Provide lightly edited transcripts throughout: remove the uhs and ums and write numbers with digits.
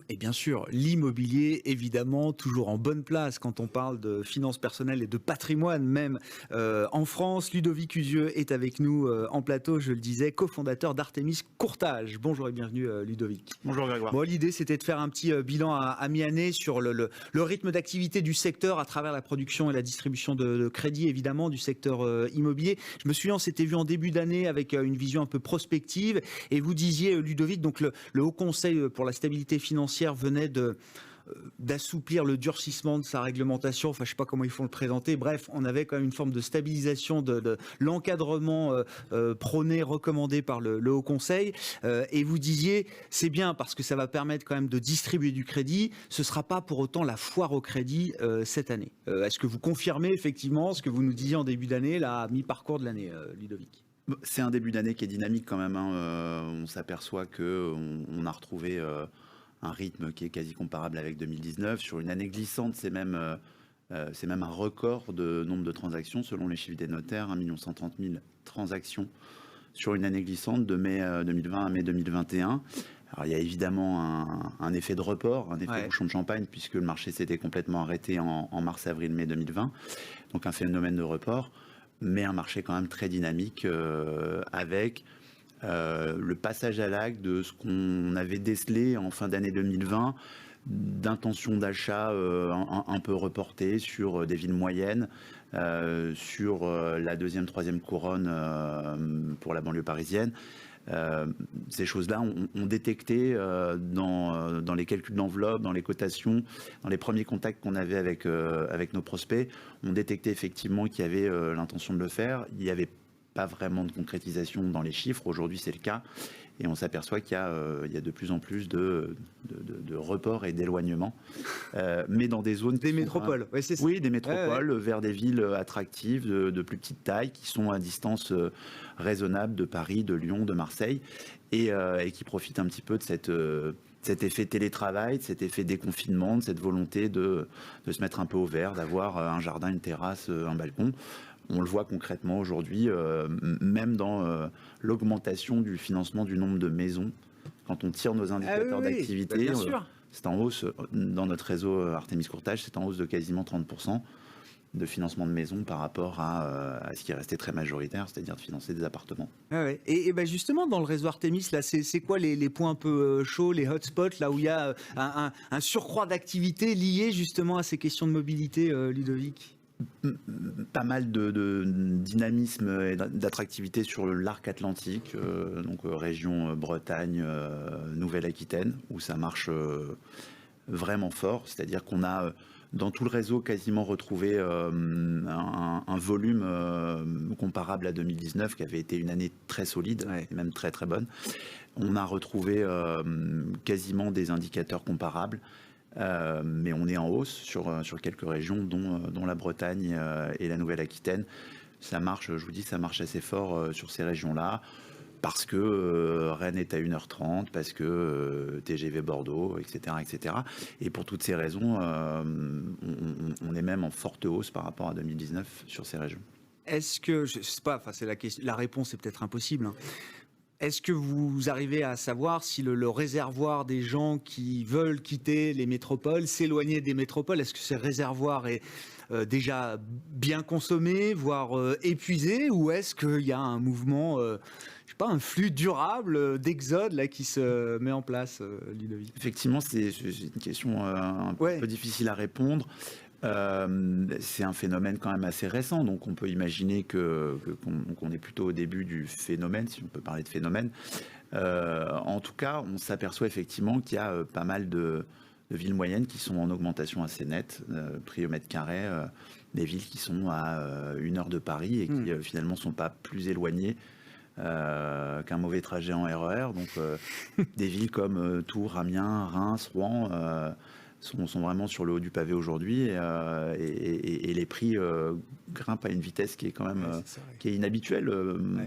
Et bien sûr, l'immobilier, évidemment, toujours en bonne place quand on parle de finances personnelles et de patrimoine même en France. Ludovic Usieux est avec nous en plateau, je le disais, cofondateur d'Artémis Courtage. Bonjour et bienvenue Ludovic. Bonjour Grégoire. Bon, l'idée c'était de faire un petit bilan à mi-année sur le rythme d'activité du secteur à travers la production et la distribution de crédit, évidemment, du secteur immobilier. Je me souviens, on s'était vu en début d'année avec une vision un peu prospective et vous disiez, Ludovic, donc le Haut Conseil pour la stabilité financière venait d'assouplir le durcissement de sa réglementation, enfin je sais pas comment ils font le présenter, bref, on avait quand même une forme de stabilisation de l'encadrement prôné, recommandé par le Haut Conseil, et vous disiez, c'est bien parce que ça va permettre quand même de distribuer du crédit, ce sera pas pour autant la foire au crédit cette année. Est-ce que vous confirmez effectivement ce que vous nous disiez en début d'année, là, à mi-parcours de l'année, Ludovic? C'est un début d'année qui est dynamique quand même, hein. On s'aperçoit qu'on a retrouvé un rythme qui est quasi comparable avec 2019. Sur une année glissante, c'est même un record de nombre de transactions selon les chiffres des notaires, 1 130 000 transactions sur une année glissante de mai 2020 à mai 2021. Alors il y a évidemment un effet de report, un effet bouchon de champagne, puisque le marché s'était complètement arrêté en mars, avril, mai 2020. Donc un phénomène de report, mais un marché quand même très dynamique avec le passage à l'acte de ce qu'on avait décelé en fin d'année 2020, d'intention d'achat un peu reportée sur des villes moyennes, sur la deuxième, troisième couronne pour la banlieue parisienne. Ces choses-là ont détecté dans les calculs d'enveloppe, dans les cotations, dans les premiers contacts qu'on avait avec nos prospects, on détectait effectivement qu'il y avait l'intention de le faire. Il n'y avait pas vraiment de concrétisation dans les chiffres. Aujourd'hui, c'est le cas. Et on s'aperçoit qu'il y a de plus en plus de reports et d'éloignements. Mais dans des zones... Des métropoles. Ouais, c'est ça. Oui, des métropoles, vers des villes attractives, de plus petite taille, qui sont à distance raisonnable de Paris, de Lyon, de Marseille, et qui profitent un petit peu de cet effet télétravail, de cet effet déconfinement, de cette volonté de se mettre un peu au vert, d'avoir un jardin, une terrasse, un balcon. On le voit concrètement aujourd'hui, même dans l'augmentation du financement du nombre de maisons. Quand on tire nos indicateurs d'activité, c'est en hausse. Dans notre réseau Artémis Courtage, c'est en hausse de quasiment 30% de financement de maisons par rapport à ce qui restait très majoritaire, c'est-à-dire de financer des appartements. Et ben justement, dans le réseau Artémis, là, c'est quoi les points un peu chauds, les hotspots, là où il y a un surcroît d'activité lié justement à ces questions de mobilité, Ludovic? Pas mal de dynamisme et d'attractivité sur l'arc atlantique, donc région Bretagne, Nouvelle-Aquitaine, où ça marche vraiment fort. C'est-à-dire qu'on a dans tout le réseau quasiment retrouvé un volume comparable à 2019, qui avait été une année très solide, et même très très bonne. On a retrouvé quasiment des indicateurs comparables. Mais on est en hausse sur quelques régions, dont la Bretagne et la Nouvelle-Aquitaine. Ça marche, je vous dis, ça marche assez fort sur ces régions-là, parce que Rennes est à 1h30, parce que TGV Bordeaux, etc., etc. Et pour toutes ces raisons, on est même en forte hausse par rapport à 2019 sur ces régions. Est-ce que, je sais pas, enfin c'est la réponse est peut-être impossible, hein. Est-ce que vous arrivez à savoir si le réservoir des gens qui veulent quitter les métropoles, s'éloigner des métropoles, est-ce que ce réservoir est déjà bien consommé, voire épuisé, ou est-ce qu'il y a un mouvement, je sais pas, un flux durable d'exode là qui se met en place, Ludovic? Effectivement, c'est une question un peu difficile à répondre. C'est un phénomène quand même assez récent, donc on peut imaginer qu'on est plutôt au début du phénomène, si on peut parler de phénomène. En tout cas, on s'aperçoit effectivement qu'il y a pas mal de villes moyennes qui sont en augmentation assez nette, prix au mètre carré, des villes qui sont à 1 heure de Paris et qui finalement ne sont pas plus éloignées qu'un mauvais trajet en RER. Donc des villes comme Tours, Amiens, Reims, Rouen sont vraiment sur le haut du pavé aujourd'hui, et les prix grimpent à une vitesse qui est quand même qui est inhabituelle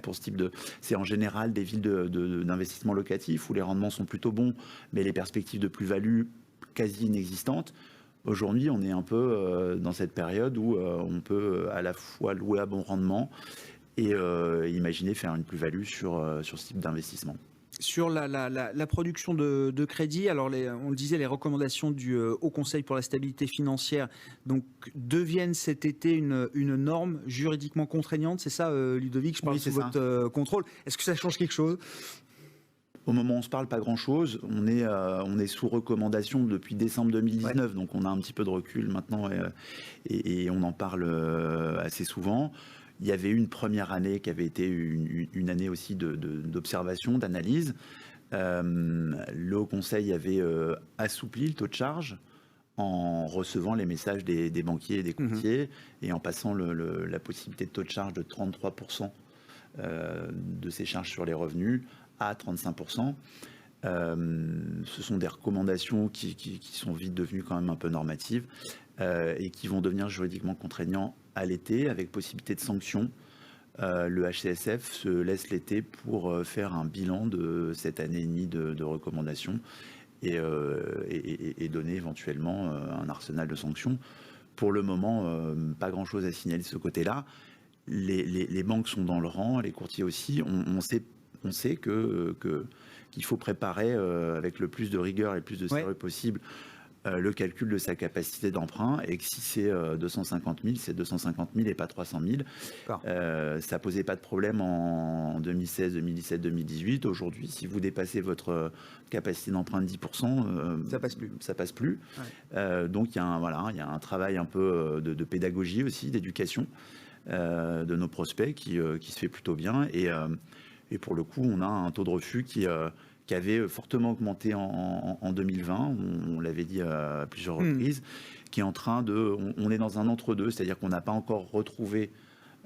pour ce type de... C'est en général des villes d'investissement locatif où les rendements sont plutôt bons, mais les perspectives de plus-value quasi inexistantes. Aujourd'hui, on est un peu dans cette période où on peut à la fois louer à bon rendement et imaginer faire une plus-value sur ce type d'investissement. Sur la production de crédit, alors on le disait, les recommandations du Haut Conseil pour la stabilité financière donc, deviennent cet été une norme juridiquement contraignante, c'est ça Ludovic, je parle Oui, sous c'est votre contrôle. Est-ce que ça change quelque chose ? Au moment où on se parle, pas grand-chose. On est sous recommandation depuis décembre 2019, donc on a un petit peu de recul maintenant et on en parle assez souvent. Il y avait une première année qui avait été une année aussi d'observation, d'analyse. Le Haut Conseil avait assoupli le taux de charge en recevant les messages des banquiers et des courtiers et en passant la possibilité de taux de charge de 33% de ces charges sur les revenus à 35%. Ce sont des recommandations qui sont vite devenues quand même un peu normatives et qui vont devenir juridiquement contraignants à l'été avec possibilité de sanctions. Le HCSF se laisse l'été pour faire un bilan de cette année et demie de recommandations et donner éventuellement un arsenal de sanctions. Pour le moment, pas grand-chose à signaler de ce côté-là. Les banques sont dans le rang, les courtiers aussi. On sait qu'il faut préparer avec le plus de rigueur et le plus de sérieux possible le calcul de sa capacité d'emprunt et que si c'est 250 000, c'est 250 000 et pas 300 000. Ça posait pas de problème en 2016, 2017, 2018. Aujourd'hui, si vous dépassez votre capacité d'emprunt de 10%, ça passe plus. Donc il y a un travail un peu de pédagogie aussi, d'éducation de nos prospects qui se fait plutôt bien et pour le coup, on a un taux de refus qui avait fortement augmenté en 2020, on l'avait dit à plusieurs reprises, qui est en train on est dans un entre-deux, c'est-à-dire qu'on n'a pas encore retrouvé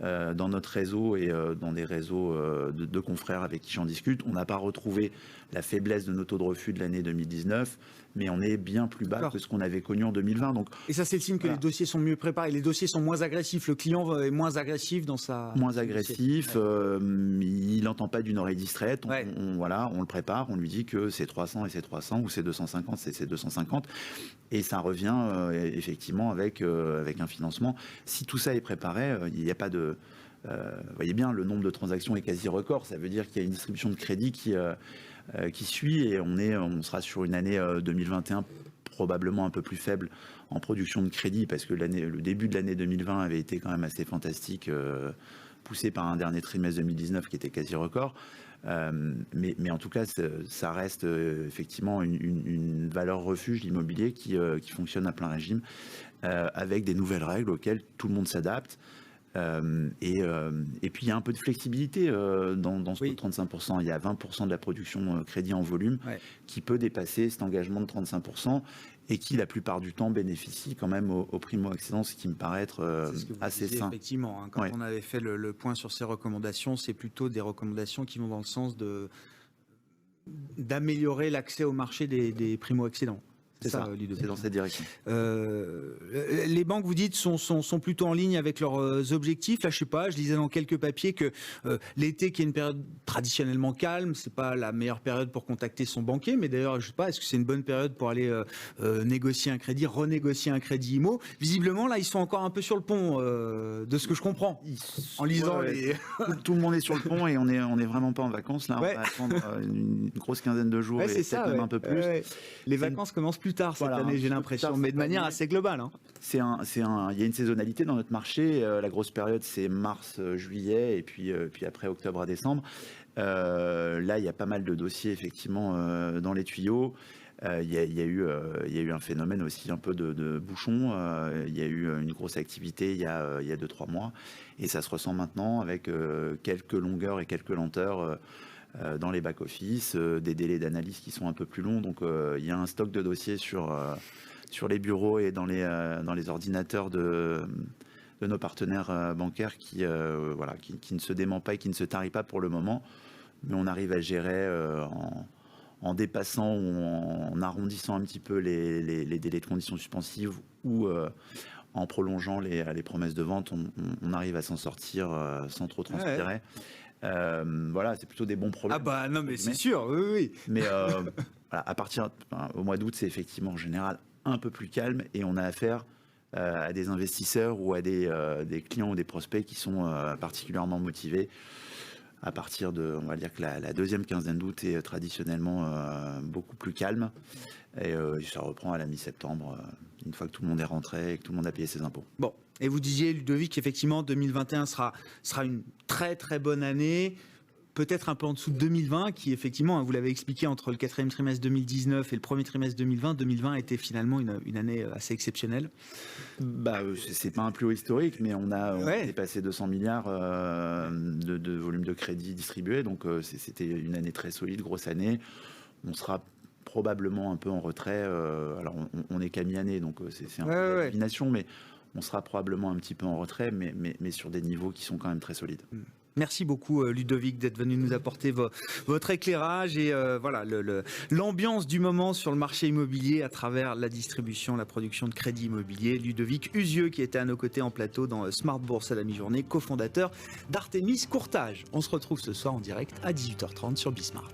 dans notre réseau et dans des réseaux de confrères avec qui j'en discute, on n'a pas retrouvé la faiblesse de nos taux de refus de l'année 2019, mais on est bien plus bas que ce qu'on avait connu en 2020. Donc, et ça, c'est le signe que les dossiers sont mieux préparés, les dossiers sont moins agressifs, le client est moins agressif dans sa... Moins agressif, il n'entend pas d'une oreille distraite, on le prépare, on lui dit que c'est 300 et c'est 300, ou c'est 250, c'est 250, et ça revient effectivement avec un financement. Si tout ça est préparé, il n'y a pas de... vous voyez bien, le nombre de transactions est quasi record, ça veut dire qu'il y a une distribution de crédit qui suit et on sera sur une année 2021 probablement un peu plus faible en production de crédit parce que le début de l'année 2020 avait été quand même assez fantastique, poussé par un dernier trimestre 2019 qui était quasi record. Mais en tout cas, ça reste effectivement une valeur refuge, l'immobilier, qui fonctionne à plein régime avec des nouvelles règles auxquelles tout le monde s'adapte. Et puis il y a un peu de flexibilité dans ce 35%. Il y a 20% de la production crédit en volume qui peut dépasser cet engagement de 35% et qui la plupart du temps bénéficie quand même aux primo-accédants, ce qui me paraît être assez sain. Effectivement, quand on avait fait le point sur ces recommandations, c'est plutôt des recommandations qui vont dans le sens d'améliorer l'accès au marché des primo-accédants. C'est ça, c'est dans cette direction. Les banques, vous dites, sont plutôt en ligne avec leurs objectifs. Là, je sais pas, je lisais dans quelques papiers que l'été, qui est une période traditionnellement calme, c'est pas la meilleure période pour contacter son banquier. Mais d'ailleurs, je sais pas, est-ce que c'est une bonne période pour aller négocier un crédit, renégocier un crédit IMO ? Visiblement, là, ils sont encore un peu sur le pont, de ce que je comprends, en lisant les... Tout le monde est sur le pont et on est vraiment pas en vacances. Là, on va attendre une grosse quinzaine de jours et peut-être même un peu plus. Les vacances commencent plus tard cette année, j'ai l'impression, mais de manière assez globale. Il y a une saisonnalité dans notre marché. La grosse période, c'est mars, juillet, et puis après octobre à décembre. Là, il y a pas mal de dossiers, effectivement, dans les tuyaux. Il y a eu un phénomène aussi un peu de bouchon. Il y a eu une grosse activité il y a 2-3 mois. Et ça se ressent maintenant avec quelques longueurs et quelques lenteurs dans les back-office, des délais d'analyse qui sont un peu plus longs. Donc il y a un stock de dossiers sur les bureaux et dans les ordinateurs de nos partenaires bancaires qui ne se dément pas et qui ne se tarit pas pour le moment. Mais on arrive à gérer en dépassant ou en arrondissant un petit peu les délais de conditions suspensives ou en prolongeant les promesses de vente, on arrive à s'en sortir sans trop transpirer. C'est plutôt des bons problèmes. Ah bah non, mais c'est sûr, oui. Mais à partir au mois d'août, c'est effectivement en général un peu plus calme et on a affaire à des investisseurs ou à des clients ou des prospects qui sont particulièrement motivés. à partir de, on va dire que la deuxième quinzaine d'août est traditionnellement beaucoup plus calme. Et ça reprend à la mi-septembre, une fois que tout le monde est rentré et que tout le monde a payé ses impôts. Bon, et vous disiez, Ludovic, effectivement, 2021 sera une très très bonne année. Peut-être un peu en dessous de 2020, qui effectivement, vous l'avez expliqué, entre le quatrième trimestre 2019 et le premier trimestre 2020, 2020 était finalement une année assez exceptionnelle. C'est pas un plus haut historique, mais on a dépassé 200 milliards de volume de crédit distribué, donc c'était une année très solide, grosse année. On sera probablement un peu en retrait. Alors on est qu'à mi-année, donc c'est un peu la divination, mais on sera probablement un petit peu en retrait, mais sur des niveaux qui sont quand même très solides. Merci beaucoup Ludovic d'être venu nous apporter votre éclairage et voilà l'ambiance du moment sur le marché immobilier à travers la distribution, la production de crédit immobilier. Ludovic Usieux qui était à nos côtés en plateau dans Smart Bourse à la mi-journée, cofondateur d'Artemis Courtage. On se retrouve ce soir en direct à 18h30 sur Bismart.